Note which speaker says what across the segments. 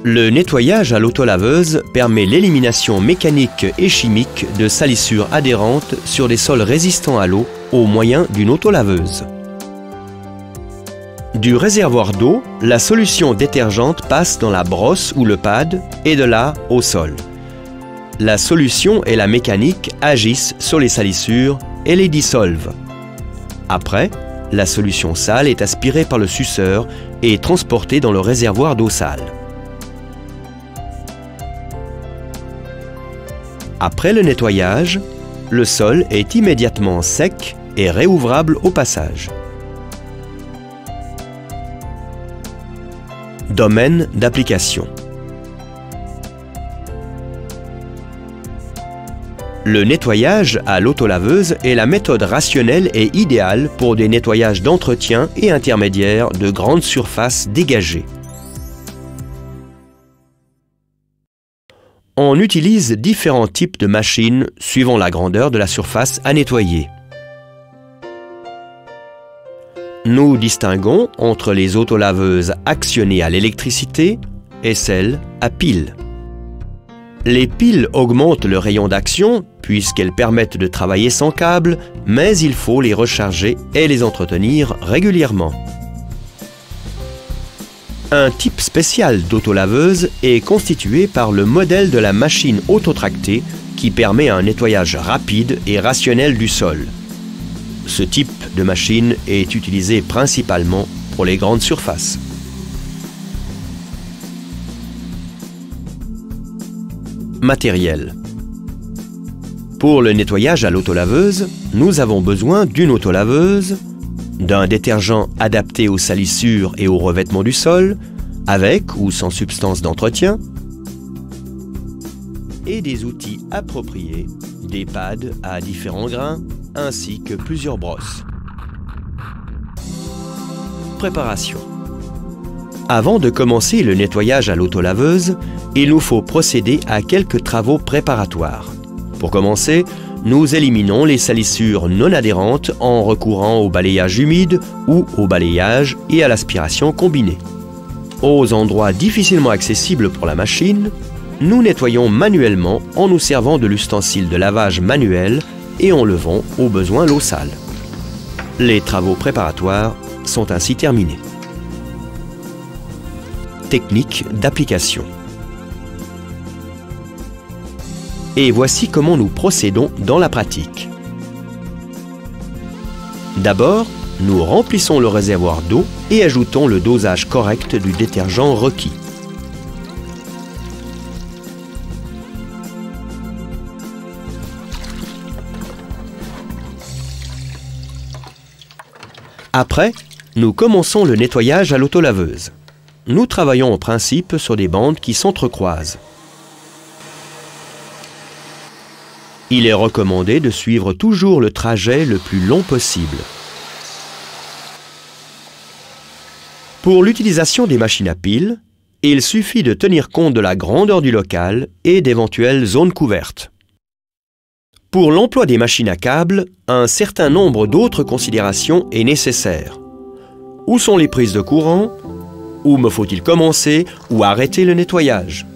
Speaker 1: Le nettoyage à l'autolaveuse permet l'élimination mécanique et chimique de salissures adhérentes sur des sols résistants à l'eau au moyen d'une autolaveuse. Du réservoir d'eau, la solution détergente passe dans la brosse ou le pad et de là au sol. La solution et la mécanique agissent sur les salissures et les dissolvent. Après, la solution sale est aspirée par le suceur et transportée dans le réservoir d'eau sale. Après le nettoyage, le sol est immédiatement sec et réouvrable au passage. Domaine d'application. Le nettoyage à l'autolaveuse est la méthode rationnelle et idéale pour des nettoyages d'entretien et intermédiaires de grandes surfaces dégagées. On utilise différents types de machines suivant la grandeur de la surface à nettoyer. Nous distinguons entre les autolaveuses actionnées à l'électricité et celles à pile. Les piles augmentent le rayon d'action puisqu'elles permettent de travailler sans câble, mais il faut les recharger et les entretenir régulièrement. Un type spécial d'autolaveuse est constitué par le modèle de la machine autotractée qui permet un nettoyage rapide et rationnel du sol. Ce type de machine est utilisé principalement pour les grandes surfaces. Matériel. Pour le nettoyage à l'autolaveuse, nous avons besoin d'une autolaveuse, d'un détergent adapté aux salissures et au revêtement du sol, avec ou sans substance d'entretien, et des outils appropriés, des pads à différents grains, ainsi que plusieurs brosses. Préparation. Avant de commencer le nettoyage à l'autolaveuse, il nous faut procéder à quelques travaux préparatoires. Pour commencer, nous éliminons les salissures non adhérentes en recourant au balayage humide ou au balayage et à l'aspiration combinée. Aux endroits difficilement accessibles pour la machine, nous nettoyons manuellement en nous servant de l'ustensile de lavage manuel et en levant au besoin l'eau sale. Les travaux préparatoires sont ainsi terminés. Technique d'application. Et voici comment nous procédons dans la pratique. D'abord, nous remplissons le réservoir d'eau et ajoutons le dosage correct du détergent requis. Après, nous commençons le nettoyage à l'autolaveuse. Nous travaillons en principe sur des bandes qui s'entrecroisent. Il est recommandé de suivre toujours le trajet le plus long possible. Pour l'utilisation des machines à piles, il suffit de tenir compte de la grandeur du local et d'éventuelles zones couvertes. Pour l'emploi des machines à câble, un certain nombre d'autres considérations est nécessaire. Où sont les prises de courant? Où me faut-il commencer ou arrêter le nettoyage?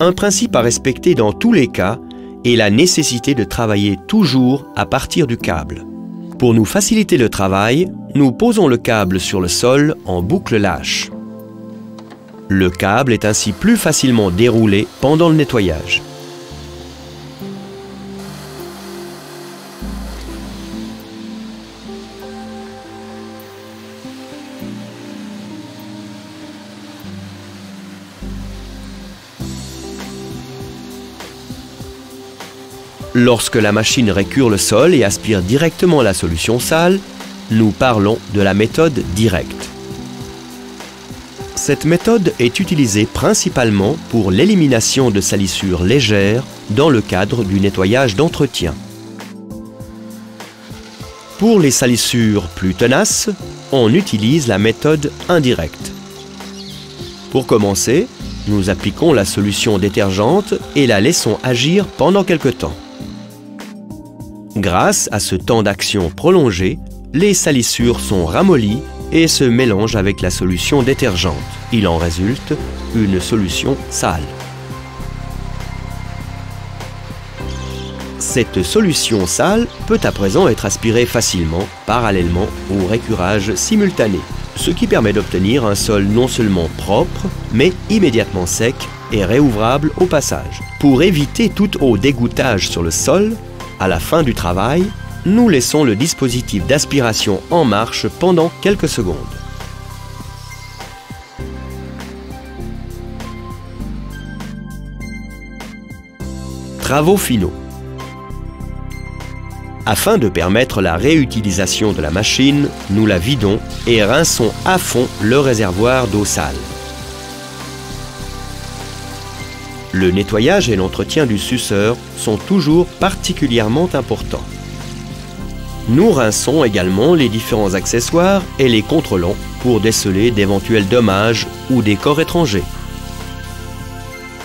Speaker 1: Un principe à respecter dans tous les cas est la nécessité de travailler toujours à partir du câble. Pour nous faciliter le travail, nous posons le câble sur le sol en boucle lâche. Le câble est ainsi plus facilement déroulé pendant le nettoyage. Lorsque la machine récure le sol et aspire directement la solution sale, nous parlons de la méthode directe. Cette méthode est utilisée principalement pour l'élimination de salissures légères dans le cadre du nettoyage d'entretien. Pour les salissures plus tenaces, on utilise la méthode indirecte. Pour commencer, nous appliquons la solution détergente et la laissons agir pendant quelque temps. Grâce à ce temps d'action prolongé, les salissures sont ramollies et se mélange avec la solution détergente. Il en résulte une solution sale. Cette solution sale peut à présent être aspirée facilement, parallèlement au récurage simultané, ce qui permet d'obtenir un sol non seulement propre, mais immédiatement sec et réouvrable au passage. Pour éviter tout eau d'égouttage sur le sol, à la fin du travail, nous laissons le dispositif d'aspiration en marche pendant quelques secondes. Travaux finaux. Afin de permettre la réutilisation de la machine, nous la vidons et rinçons à fond le réservoir d'eau sale. Le nettoyage et l'entretien du suceur sont toujours particulièrement importants. Nous rinçons également les différents accessoires et les contrôlons pour déceler d'éventuels dommages ou des corps étrangers.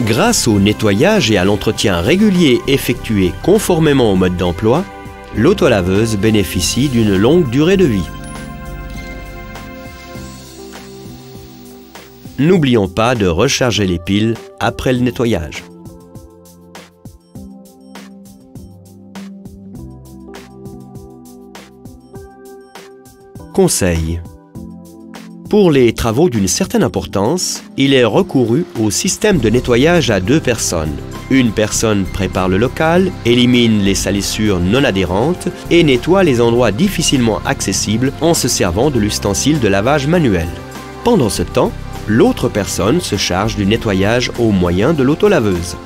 Speaker 1: Grâce au nettoyage et à l'entretien régulier effectué conformément au mode d'emploi, l'autolaveuse bénéficie d'une longue durée de vie. N'oublions pas de recharger les piles après le nettoyage. Conseil. Pour les travaux d'une certaine importance, il est recouru au système de nettoyage à 2 personnes. Une personne prépare le local, élimine les salissures non adhérentes et nettoie les endroits difficilement accessibles en se servant de l'ustensile de lavage manuel. Pendant ce temps, l'autre personne se charge du nettoyage au moyen de l'autolaveuse.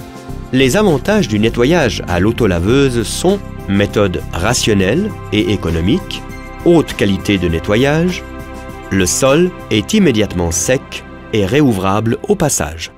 Speaker 1: Les avantages du nettoyage à l'autolaveuse sont méthode rationnelle et économique, haute qualité de nettoyage, le sol est immédiatement sec et réouvrable au passage.